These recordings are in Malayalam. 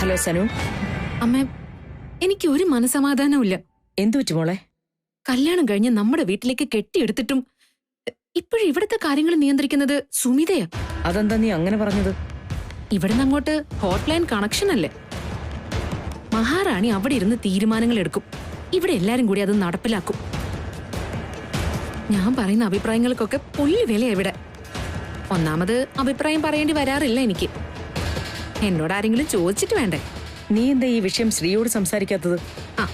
ഹലോ സനു. അമ്മേ, എനിക്ക് ഒരു മനസമാധാനമില്ല. എന്തു പറ്റി മോളെ? കല്യാണം കഴിഞ്ഞ് നമ്മുടെ വീട്ടിലേക്ക് കെട്ടിയെടുത്തിട്ടും ഇപ്പോഴും ഇവിടുത്തെ കാര്യങ്ങൾ നിയന്ത്രിക്കുന്നത് സുമിതയാ. അതെന്താ നീ അങ്ങനെ പറഞ്ഞത്? ഇവിടുന്ന് അങ്ങോട്ട് ഹോട്ട്ലൈൻ കണക്ഷൻ അല്ലേ. മഹാറാണി അവിടെ ഇരുന്ന് തീരുമാനങ്ങൾ എടുക്കും, ഇവിടെ എല്ലാരും കൂടി അത് നടപ്പിലാക്കും. ഞാൻ പറയുന്ന അഭിപ്രായങ്ങൾക്കൊക്കെ പുല്ല് വില എവിടെ. ഒന്നാമത് അഭിപ്രായം പറയേണ്ടി വരാറില്ല എനിക്ക്. എന്നോട് ആരെങ്കിലും ചോദിച്ചിട്ട് വേണ്ടേ. നീ എന്താ ഈ വിഷയം ശ്രീയോട് സംസാരിക്കാത്തത്? ആ,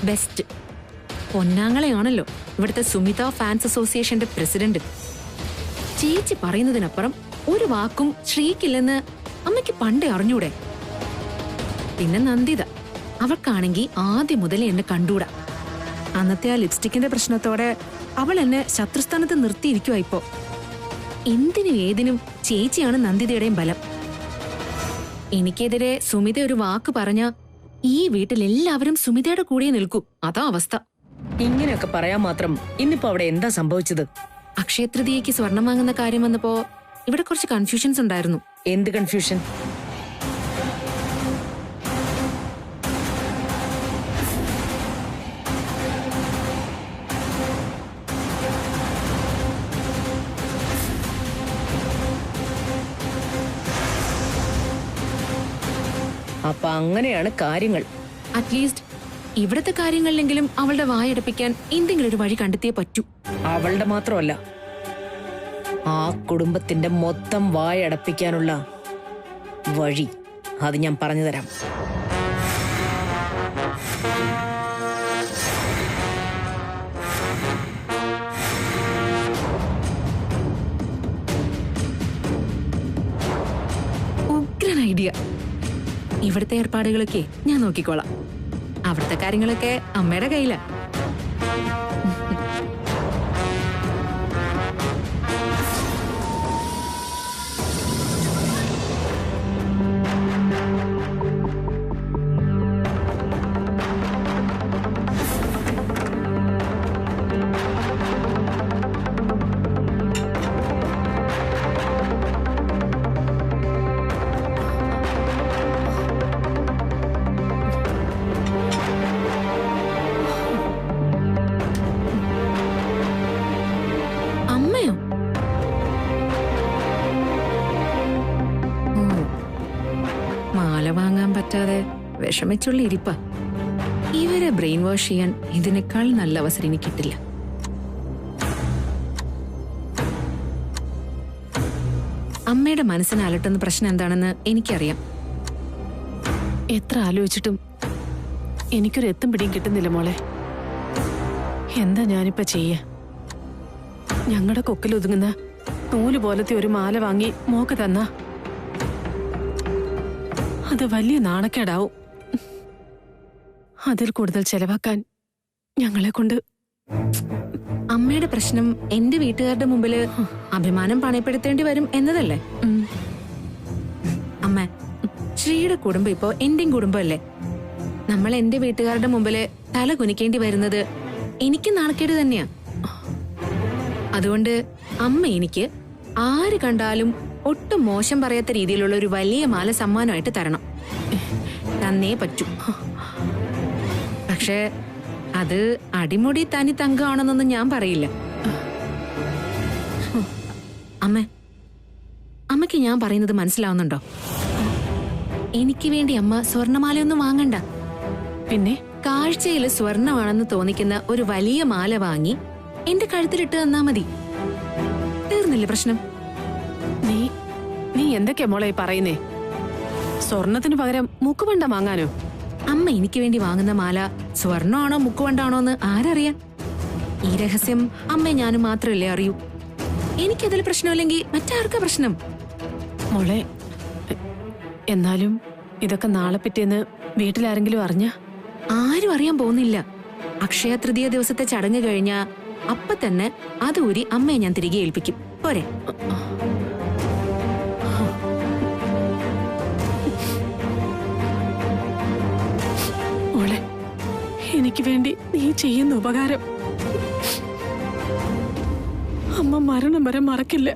ബെസ്റ്റ്. പൊന്നാങ്ങളെയാണല്ലോ ഇവിടുത്തെ സുമിത ഫാൻസ് അസോസിയേഷന്റെ പ്രസിഡന്റ്. ചേച്ചി പറയുന്നതിനപ്പുറം ഒരു വാക്കും ശ്രീക്കില്ലെന്ന് അമ്മയ്ക്ക് പണ്ടേ അറിഞ്ഞൂടെ. പിന്നെ നന്ദിത, അവൾക്കാണെങ്കിൽ ആദ്യം മുതൽ എന്നെ കണ്ടൂടാ. അന്നത്തെ ആ ലിപ്സ്റ്റിക്കിന്റെ പ്രശ്നത്തോടെ അവൾ എന്നെ ശത്രുസ്ഥാനത്ത് നിർത്തിയിരിക്കുവാ ഇപ്പോ. എന്തിനും ഏതിനും ചേച്ചിയാണ് നന്ദിതയുടെയും ബലം. എനിക്കെതിരെ സുമിത ഒരു വാക്ക് പറഞ്ഞ ഈ വീട്ടിൽ എല്ലാവരും സുമിതയുടെ കൂടെ നിൽക്കൂ. അതാ അവസ്ഥ. ഇങ്ങനെയൊക്കെ പറയാൻ മാത്രം ഇന്നിപ്പോ അവിടെ എന്താ സംഭവിച്ചത്? അക്ഷയതൃതീയക്ക് സ്വർണം വാങ്ങുന്ന കാര്യം വന്നപ്പോ ഇവിടെ കുറച്ച് കൺഫ്യൂഷൻസ് ഉണ്ടായിരുന്നു. എന്ത് കൺഫ്യൂഷൻ? അപ്പൊ അങ്ങനെയാണ് കാര്യങ്ങൾ. അറ്റ്ലീസ്റ്റ് ഇവിടത്തെ കാര്യങ്ങളിലെങ്കിലും അവളുടെ വായടപ്പിക്കാൻ എന്തെങ്കിലും ഒരു വഴി കണ്ടെത്തിയേ പറ്റൂ. അവളുടെ മാത്രമല്ല, ആ കുടുംബത്തിന്റെ മൊത്തം വായടപ്പിക്കാനുള്ള വഴി അത് ഞാൻ പറഞ്ഞു തരാം. ഉഗ്രൻ ഐഡിയ. ഇവിടുത്തെ ഏർപ്പാടുകളൊക്കെ ഞാൻ നോക്കിക്കോളാം. അവിടുത്തെ കാര്യങ്ങളൊക്കെ അമ്മയുടെ കയ്യിലാ. വാങ്ങാൻ പറ്റാതെ വിഷമിച്ചുള്ള ഇരിപ്പ. ഇവരെ ബ്രെയിൻ വാഷ് ചെയ്യാൻ ഇതിനേക്കാൾ നല്ല അവസരം എനിക്ക് കിട്ടില്ല. അമ്മയുടെ മനസ്സിനെ അലട്ടുന്ന പ്രശ്നം എന്താണെന്ന് എനിക്കറിയാം. എത്ര ആലോചിച്ചിട്ടും എനിക്കൊരു എത്തും പിടിയും കിട്ടുന്നില്ല മോളെ. എന്താ ഞാനിപ്പോ ചെയ്യ? ഞങ്ങളുടെ കൊക്കിലൊതുങ്ങുന്ന നൂല് പോലത്തെ ഒരു മാല വാങ്ങി മോക്ക് തന്ന അത് വലിയ നാണക്കേടാവും. അതിൽ കൂടുതൽ ചെലവാക്കാൻ ഞങ്ങളെ കൊണ്ട്. അമ്മയുടെ പ്രശ്നം എന്റെ വീട്ടുകാരുടെ മുമ്പില് അഭിമാനം പണയപ്പെടുത്തേണ്ടി വരും എന്നതല്ലേ? അമ്മ, ശ്രീയുടെ കുടുംബം ഇപ്പോ എന്റെയും കുടുംബമല്ലേ. നമ്മൾ എന്റെ വീട്ടുകാരുടെ മുമ്പില് തല കുനിക്കേണ്ടി വരുന്നത് എനിക്ക് നാണക്കേട് തന്നെയാ. അതുകൊണ്ട് അമ്മ എനിക്ക് ആര് കണ്ടാലും ഒട്ടും മോശം പറയാത്ത രീതിയിലുള്ള ഒരു വലിയ മാല സമ്മാനമായിട്ട് തരണം. തന്നേ പറ്റൂ. പക്ഷേ അത് അടിമുടി തനി തങ്കമാണെന്നൊന്നും ഞാൻ പറയില്ല. അമ്മയ്ക്ക് ഞാൻ പറയുന്നത് മനസ്സിലാവുന്നുണ്ടോ? എനിക്ക് വേണ്ടി അമ്മ സ്വർണമാലയൊന്നും വാങ്ങണ്ട. പിന്നെ കാഴ്ചയിൽ സ്വർണമാണെന്ന് തോന്നിക്കുന്ന ഒരു വലിയ മാല വാങ്ങി എന്റെ കഴുത്തിലിട്ട് തന്നാ മതി. തീർന്നില്ലേ പ്രശ്നം? നീ എന്തൊക്കെയാ മോളെ പറയുന്നേ? സ്വർണത്തിന് പകരം മുക്കുവണ്ട വാങ്ങാനോ? അമ്മ എനിക്ക് വേണ്ടി വാങ്ങുന്ന മാല സ്വർണ്ണമാണോ മുക്കുവണ്ടാണോ എന്ന് ആരറിയാൻ? ഈ രഹസ്യം അമ്മ ഞാനും മാത്രമല്ലേ അറിയൂ. എനിക്കതിൽ പ്രശ്നമില്ലെങ്കിൽ മറ്റാർക്കാ പ്രശ്നം? മോളെ, എന്നാലും ഇതൊക്കെ നാളെ പിറ്റേന്ന് വീട്ടിലാരെങ്കിലും അറിഞ്ഞ? ആരും അറിയാൻ പോകുന്നില്ല. അക്ഷയ തൃതീയ ദിവസത്തെ ചടങ്ങ് കഴിഞ്ഞാ അപ്പൊ തന്നെ അത് ഊരി അമ്മയെ ഞാൻ തിരികെ ഏൽപ്പിക്കും. പോരെ? മോളെ, എനിക്ക് വേണ്ടി നീ ചെയ്യുന്ന ഉപകാരം അമ്മ മരണം വരെ മറക്കില്ല.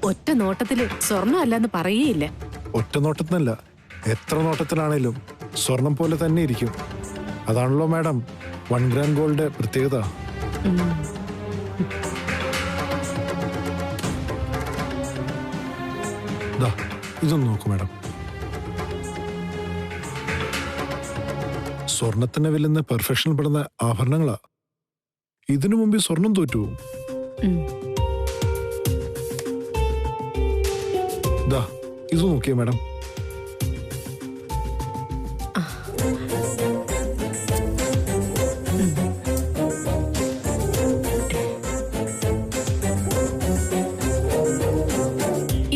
ഒറ്റ നോട്ടത്തില് സ്വർണ്ണം അല്ലെന്ന് പറയേയില്ല. ഒറ്റ നോട്ടത്തിനല്ല, എത്ര നോട്ടത്തിലാണേലും സ്വർണം പോലെ തന്നെ ഇരിക്കും. അതാണല്ലോ മാഡം 1 ഗ്രാം ഗോൾഡ് പ്രത്യേകത. ഇതൊന്ന് നോക്കൂ മാഡം. സ്വർണത്തിന് വിലുന്ന പെർഫെക്ഷൻ പെടുന്ന ആഭരണങ്ങളാ. ഇതിനു മുമ്പ് സ്വർണം തോറ്റു. ഇത് നോക്കിയേ മാഡം.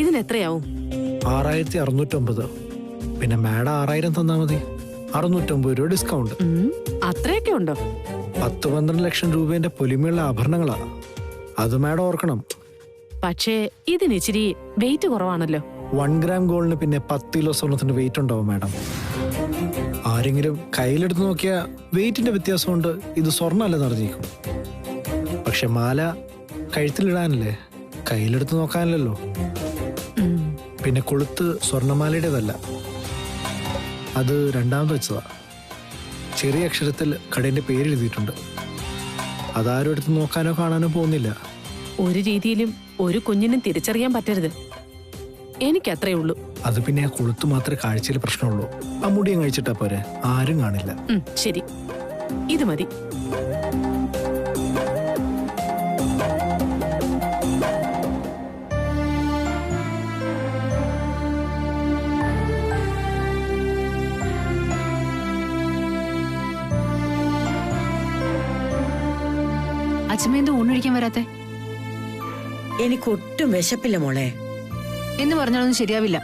ഇതിനെത്രയാവും? 6650. പിന്നെ മാഡം 6000 തന്നാ മതി. 650 രൂപ ഡിസ്കൗണ്ട്. അത്രയൊക്കെ ഉണ്ടോ? 10-12 ലക്ഷം രൂപേന്റെ പൊലിമയുള്ള ആഭരണങ്ങളാ. അത് മാഡം ഓർക്കണം. പക്ഷേ ഇതിന് ഇച്ചിരി വെയിറ്റ് കുറവാണല്ലോ. 1 ഗ്രാം ഗോൾഡിന് പിന്നെ 10 കിലോ സ്വർണത്തിന്റെ വെയിറ്റ് ഉണ്ടാവും മാഡം. ആരെങ്കിലും കയ്യിലെടുത്ത് നോക്കിയാൽ വെയിറ്റിന്റെ വ്യത്യാസം കൊണ്ട് ഇത് സ്വർണ്ണമല്ലെന്ന് അറിഞ്ഞിരിക്കും. പക്ഷെ മാല കഴുത്തിലിടാനല്ലേ, കയ്യിലെടുത്ത് നോക്കാനല്ലോ. പിന്നെ കൊളുത്ത് സ്വർണ്ണമാലയുടേതല്ല, അത് രണ്ടാമത് വെച്ചതാ. ചെറിയ അക്ഷരത്തിൽ കടയുടെ പേര് എഴുതിയിട്ടുണ്ട്. അതാരും എടുത്ത് നോക്കാനോ കാണാനോ പോകുന്നില്ല. ഒരു രീതിയിലും ഒരു കുഞ്ഞിനും തിരിച്ചറിയാൻ പറ്റരുത്. എനിക്കത്രേ ഉള്ളൂ. അത് പിന്നെ ആ കൊളുത്ത് മാത്രമേ കാഴ്ചയിൽ പ്രശ്നമുള്ളൂ. ആ മുടിയും കഴിച്ചിട്ടാ പോരെ, ആരും കാണില്ല. ശരി, ഇത് മതി. അച്ഛമ്മ എന്താ ഊണഴിക്കാൻ വരാത്തെ? എനിക്കൊട്ടും വിശപ്പില്ല മോളെ. എന്ന് പറഞ്ഞാലൊന്നും ശരിയാവില്ല.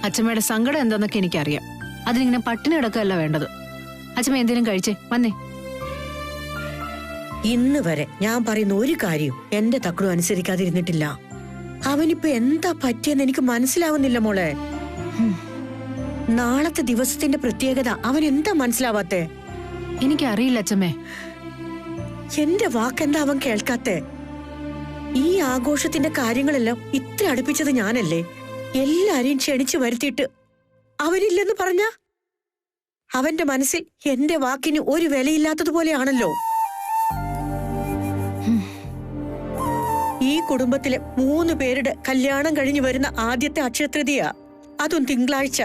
അച്ഛമ്മയുടെ സങ്കടം എന്താന്നൊക്കെ എനിക്കറിയാം. അതിനിങ്ങനെ പട്ടിണി കിടക്കുകയല്ല വേണ്ടത്. അച്ഛമ്മ എന്തേലും കഴിച്ചേ വന്നേ. ഇന്ന് വരെ ഞാൻ പറയുന്ന ഒരു കാര്യം എന്റെ തക്കടും അനുസരിക്കാതിരുന്നിട്ടില്ല. അവനിപ്പോ എന്താ പറ്റിയെന്ന് എനിക്ക് മനസ്സിലാവുന്നില്ല മോളെ. നാളത്തെ ദിവസത്തിന്റെ പ്രത്യേകത അവൻ എന്താ മനസ്സിലാവാത്തെ? എനിക്കറിയില്ല അച്ഛമ്മേ. എന്റെ വാക്കെന്താ അവൻ കേൾക്കാത്തെ? ഈ ആഘോഷത്തിന്റെ കാര്യങ്ങളെല്ലാം ഇത്ര അടുപ്പിച്ചത് ഞാനല്ലേ? എല്ലാരെയും ക്ഷണിച്ചു വരുത്തിയിട്ട് അവനില്ലെന്ന് പറഞ്ഞ അവന്റെ മനസ്സിൽ എന്റെ വാക്കിന് ഒരു വിലയില്ലാത്തതുപോലെയാണല്ലോ. ഈ കുടുംബത്തിലെ 3 പേരുടെ കല്യാണം കഴിഞ്ഞു വരുന്ന ആദ്യത്തെ അക്ഷയതൃതീയ, അതും തിങ്കളാഴ്ച.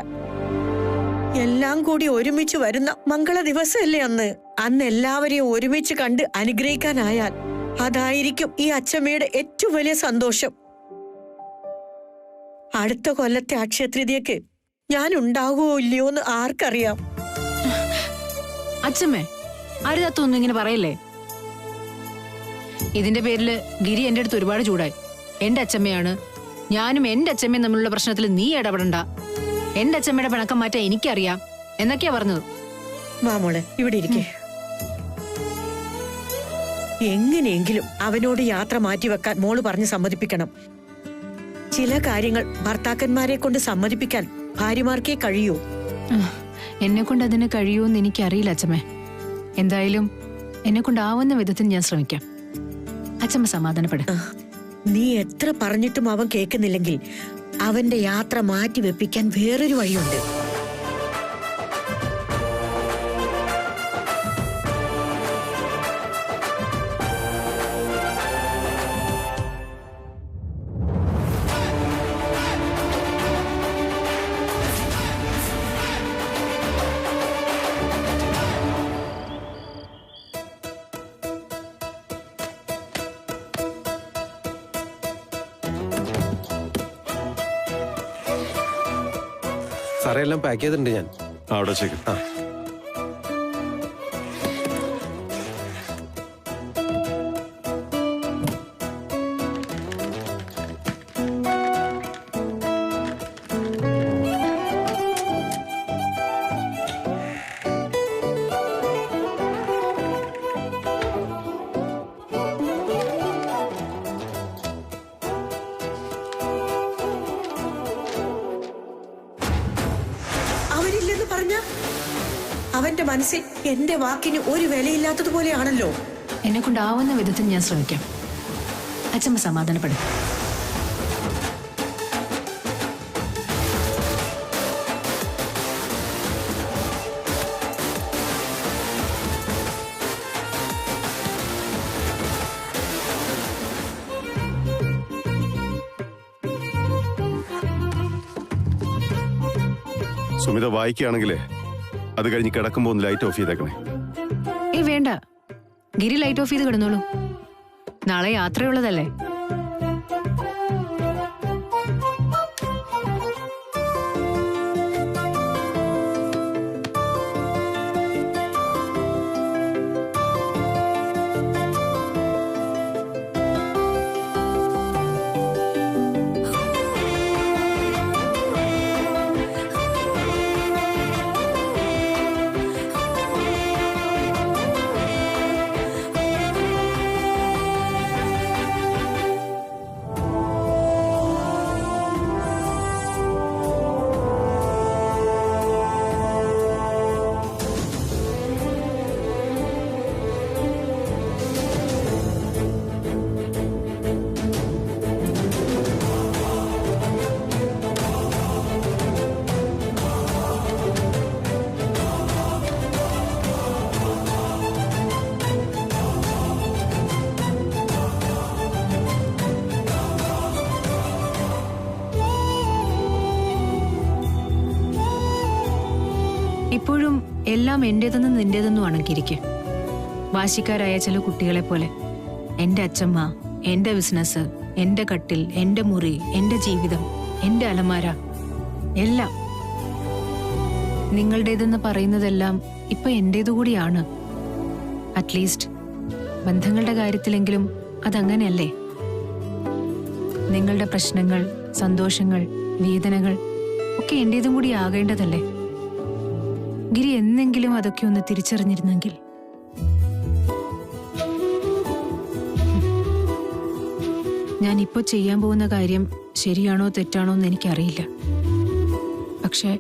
എല്ലാം കൂടി ഒരുമിച്ച് വരുന്ന മംഗള ദിവസമല്ലേ അന്ന്. അന്ന് എല്ലാവരെയും ഒരുമിച്ച് കണ്ട് അനുഗ്രഹിക്കാനായാൽ അതായിരിക്കും ഈ അച്ഛമ്മയുടെ ഏറ്റവും വലിയ സന്തോഷം. അടുത്ത കൊല്ലത്തെ അക്ഷയതൃതീയക്ക് ഞാൻ ഉണ്ടാകുമോ ഇല്ലയോ എന്ന് ആർക്കറിയാം. അച്ഛമ്മേ, അരുതാത്തൊന്നും ഇങ്ങനെ പറയല്ലേ. ഇതിന്റെ പേരില് ഗിരി എന്റെ അടുത്ത് ഒരുപാട് ചൂടായി. എന്റെ അച്ഛമ്മയാണ്, ഞാനും എന്റെ അച്ഛമ്മയും തമ്മിലുള്ള പ്രശ്നത്തിൽ നീ ഇടപെടണ്ട. എന്റെ അച്ഛമ്മയുടെ പിണക്കം മാറ്റാൻ എനിക്കറിയാം എന്നൊക്കെയാ പറഞ്ഞത്. വാ മോളെ, ഇവിടെ ഇരിക്കേ. എങ്ങനെയെങ്കിലും അവനോട് യാത്ര മാറ്റിവെക്കാൻ മോള് പറഞ്ഞ് സമ്മതിപ്പിക്കണം. ചില കാര്യങ്ങൾ ഭർത്താക്കന്മാരെ കൊണ്ട് സമ്മതിപ്പിക്കാൻ ഭാര്യമാർക്കേ കഴിയൂ. എന്നെ കൊണ്ട് അതിന് കഴിയൂന്ന് എനിക്കറിയില്ല അച്ഛമ്മേ. എന്തായാലും എന്നെ കൊണ്ടാവുന്ന വിധത്തിൽ ഞാൻ ശ്രമിക്കാം. അച്ഛമ്മ സമാധാനപ്പെടും. നീ എത്ര പറഞ്ഞിട്ടും അവൻ കേൾക്കുന്നില്ലെങ്കിൽ അവന്റെ യാത്ര മാറ്റി വെപ്പിക്കാൻ വേറൊരു വഴിയുണ്ട്. സാറേ, എല്ലാം പാക്ക് ചെയ്തിട്ടുണ്ട് ഞാൻ. അവിടെ വെച്ചേക്ക്. അവന്റെ മനസ്സിൽ എന്റെ വാക്കിന് ഒരു വിലയില്ലാത്തതുപോലെയാണല്ലോ. എന്നെ കൊണ്ടാവുന്ന വിധത്തിൽ ഞാൻ ശ്രമിക്കാം. അച്ഛമ്മ സമാധാനപ്പെടും. സുമിത വായിക്കുകയാണെങ്കിലേ അത് കഴിഞ്ഞ് കിടക്കുമ്പോൾ ഒന്ന് ലൈറ്റ് ഓഫ് ചെയ്തേക്കണേ. ഏയ് വേണ്ട, ഗിരി ലൈറ്റ് ഓഫ് ചെയ്ത് കിടന്നോളൂ. നാളെ യാത്രയുള്ളതല്ലേ. ഇപ്പോഴും എല്ലാം എന്റേതെന്നും നിന്റേതെന്നുമാണ് ഗിരിക്ക്. വാശിക്കാരായ ചില കുട്ടികളെ പോലെ എന്റെ അച്ഛമ്മ, എന്റെ ബിസിനസ്, എന്റെ കട്ടിൽ, എന്റെ മുറി, എന്റെ ജീവിതം, എന്റെ അലമാര, എല്ലാം നിങ്ങളുടേതെന്ന് പറയുന്നതെല്ലാം ഇപ്പൊ എന്റേതുകൂടിയാണ്. അറ്റ്ലീസ്റ്റ് ബന്ധങ്ങളുടെ കാര്യത്തിലെങ്കിലും അതങ്ങനെയല്ലേ? നിങ്ങളുടെ പ്രശ്നങ്ങൾ, സന്തോഷങ്ങൾ, വേദനകൾ ഒക്കെ എന്റേതും കൂടി ആകേണ്ടതല്ലേ? ഗിരി എന്നെങ്കിലും അതൊക്കെ ഒന്ന് തിരിച്ചറിഞ്ഞിരുന്നെങ്കിൽ. ഞാൻ ഇപ്പോ ചെയ്യാൻ പോകുന്ന കാര്യം ശരിയാണോ തെറ്റാണോ എന്ന് എനിക്കറിയില്ല. പക്ഷെ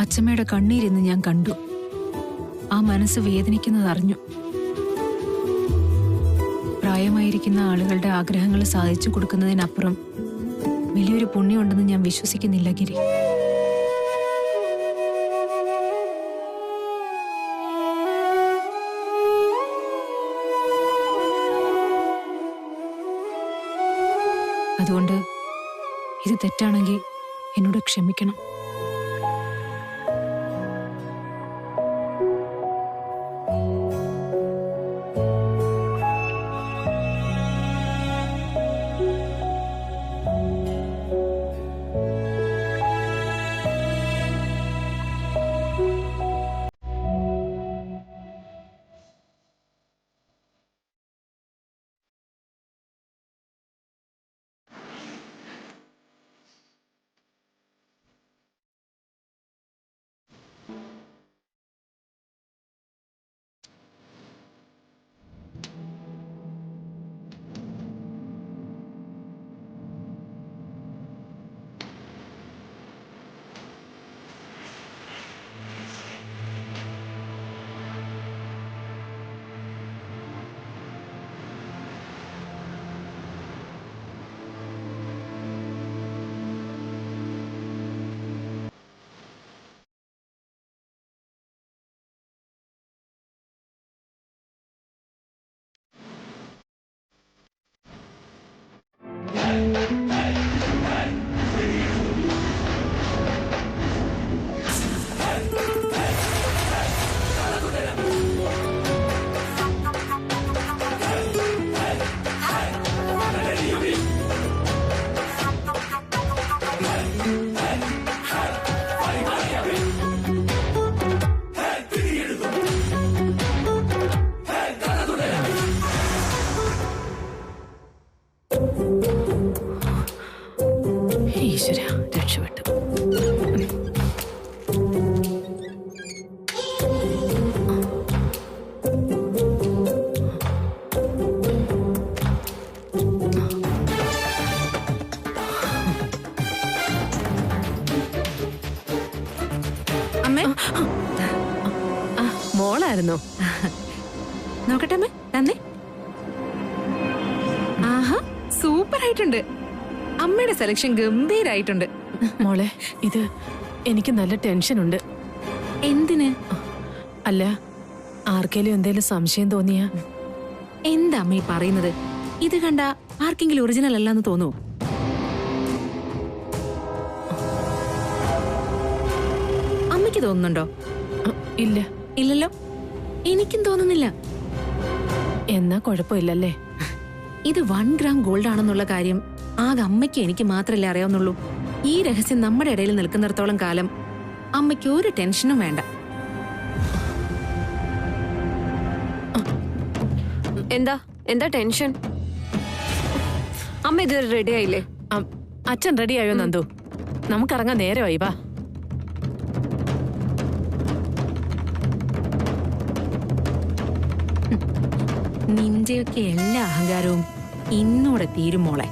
അച്ഛമ്മയുടെ കണ്ണീരിന്ന് ഞാൻ കണ്ടു. ആ മനസ്സ് വേദനിക്കുന്നത് അറിഞ്ഞു. പ്രായമായിരിക്കുന്ന ആളുകളുടെ ആഗ്രഹങ്ങൾ സാധിച്ചു കൊടുക്കുന്നതിനപ്പുറം വലിയൊരു പുണ്യമുണ്ടെന്ന് ഞാൻ വിശ്വസിക്കുന്നില്ല ഗിരി. അതുകൊണ്ട് ഇത് തെറ്റാണെങ്കിൽ എന്നോട് ക്ഷമിക്കണം. ഈശ്വര, രക്ഷപ്പെട്ടു. അമ്മേ, മോളായിരുന്നോ? നോക്കട്ടെ അമ്മേ, തന്നെ. ആഹാ, സൂപ്പർ ആയിട്ടുണ്ട്. അമ്മയുടെ സെലക്ഷൻ ഗംഭീരായിട്ടുണ്ട്. മോളെ, ഇത് എനിക്ക് നല്ല ടെൻഷനുണ്ട്. എന്തിന്? അല്ല, ആർക്കേലും എന്തേലും സംശയം തോന്നിയാ? എന്താ അമ്മ ഈ പറയുന്നത്? ഇത് കണ്ട ആർക്കെങ്കിലും ഒറിജിനൽ അല്ലാന്ന് തോന്നുവോ? എനിക്ക് തോന്നുന്നുണ്ടോ? ഇല്ല. ഇല്ലല്ലോ, എനിക്കും തോന്നുന്നില്ല. എന്നാ കുഴപ്പമില്ലല്ലേ? ഇത് 1 ഗ്രാം ഗോൾഡ് ആണെന്നുള്ള കാര്യം ആകെ അമ്മയ്ക്ക് എനിക്ക് മാത്രമല്ലേ അറിയാവുന്നുള്ളൂ. ഈ രഹസ്യം നമ്മുടെ ഇടയിൽ നിൽക്കുന്നിടത്തോളം കാലം അമ്മയ്ക്ക് ഒരു ടെൻഷനും വേണ്ട. എന്താ ടെൻഷൻ? അമ്മ ഇതുവരെ റെഡി ആയില്ലേ? അച്ഛൻ റെഡിയായോ നന്ദു? നമുക്കിറങ്ങാൻ നേരമായി, വാ. നിന്റെയൊക്കെ എല്ലാ അഹങ്കാരവും ഇന്നോടെ തീരും മോളെ.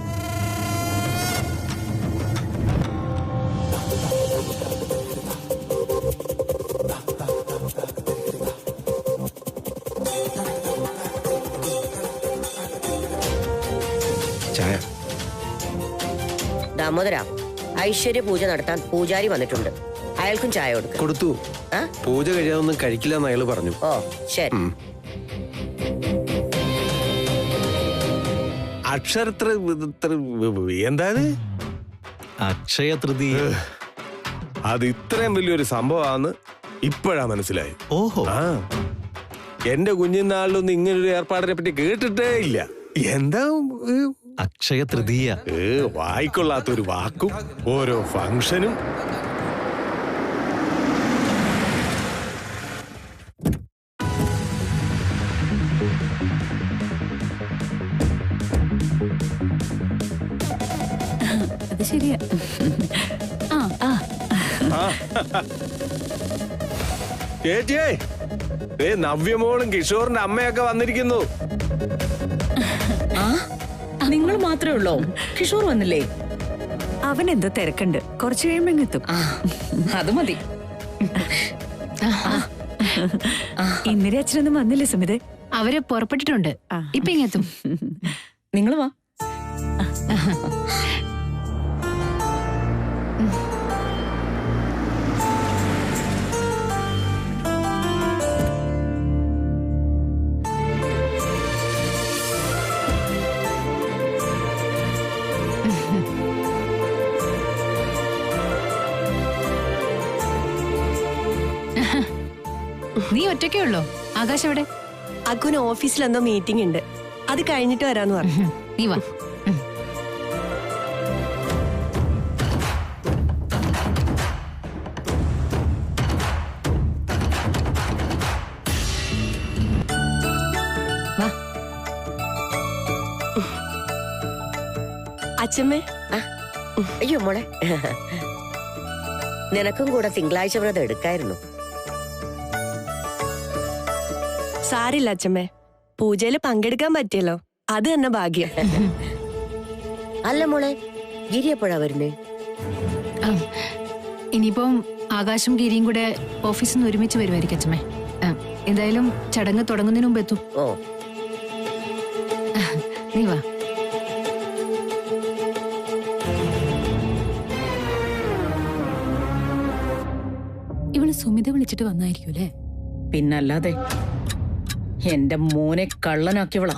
ചായ. ദാമോദര, ഐശ്വര്യ പൂജ നടത്താൻ പൂജാരി വന്നിട്ടുണ്ട്. അയാൾക്കും ചായ കൊടുക്കും. കൊടുത്തു. പൂജ കഴിയാതൊന്നും കഴിക്കില്ല എന്ന് അയാള് പറഞ്ഞു. ഓ ശരി. അക്ഷരത്ര എന്താണ് അക്ഷയ തൃതീയ? അത് ഇത്രയും വലിയൊരു സംഭവമാണെന്ന് ഇപ്പോഴാ മനസ്സിലായി. ഓഹോ. എന്റെ കുഞ്ഞിനാളിലൊന്നും ഇങ്ങനൊരു ഏർപ്പാടിനെ പറ്റി കേട്ടിട്ടേ ഇല്ല. എന്താ അക്ഷയ തൃതീയ? വായിക്കൊള്ളാത്തൊരു വാക്കും ഓരോ ഫംഗ്ഷനും. അത് ശരിയാ. ചേച്ചിയേ, നവ്യമോളും കിഷോറിന്റെ അമ്മയൊക്കെ വന്നിരിക്കുന്നു. നിങ്ങൾ മാത്രമേ ഉള്ളോ? കിഷോർ വന്നില്ലേ? അവൻ എന്തോ തിരക്കുണ്ട്, കുറച്ചു കഴിയുമ്പോ എത്തും. അത് മതി. ഇന്നലെ അച്ഛനൊന്നും വന്നില്ലേ സുമിത? അവര് പുറപ്പെട്ടിട്ടുണ്ട്, ഇപ്പൊ ഇങ്ങെത്തും. നിങ്ങൾ വാ. നീ ഒറ്റയ്ക്കേ ഉള്ളോ? ആകാശ് എവിടെ? അക്കുന് ഓഫീസിൽ എന്തോ മീറ്റിംഗ് ഉണ്ട്, അത് കഴിഞ്ഞിട്ട് വരാന്ന് പറഞ്ഞു. നീ വാ. അച്ഛമ്മേ. അയ്യോ മോളെ, നിനക്കും കൂടെ തിങ്കളാഴ്ച വ്രതം എടുക്കായിരുന്നു. സാരില്ല അച്ഛമ്മേ, പൂജയില് പങ്കെടുക്കാൻ പറ്റിയല്ലോ, അത് തന്നെ ഭാഗ്യം. അല്ല മോളെ, ഗിരി എപ്പോഴാ വരുന്നേ? ഇനിയിപ്പം ആകാശും ഗിരിയും കൂടെ ഓഫീസിൽ നിന്ന് ഒരുമിച്ച് വരുമായിരിക്കും അച്ഛമ്മേ. എന്തായാലും ചടങ്ങ് തുടങ്ങുന്നതിന് മുമ്പ് എത്തും. ഓ നീ വാ. ഇവള് സുമിത വിളിച്ചിട്ട് വന്നായിരിക്കും അല്ലേ? പിന്നല്ലാതെ, എന്റെ മോനെ കള്ളനാക്കിയവളാ.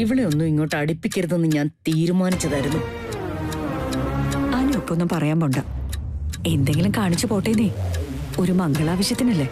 ഇവളെ ഒന്നും ഇങ്ങോട്ട് അടുപ്പിക്കരുതെന്ന് ഞാൻ തീരുമാനിച്ചതായിരുന്നു. ആനൊക്കെ ഒന്നും പറയാൻ പോണ്ട, എന്തെങ്കിലും കാണിച്ചു പോട്ടേന്നേ, ഒരു മംഗളാവശ്യത്തിനല്ലേ.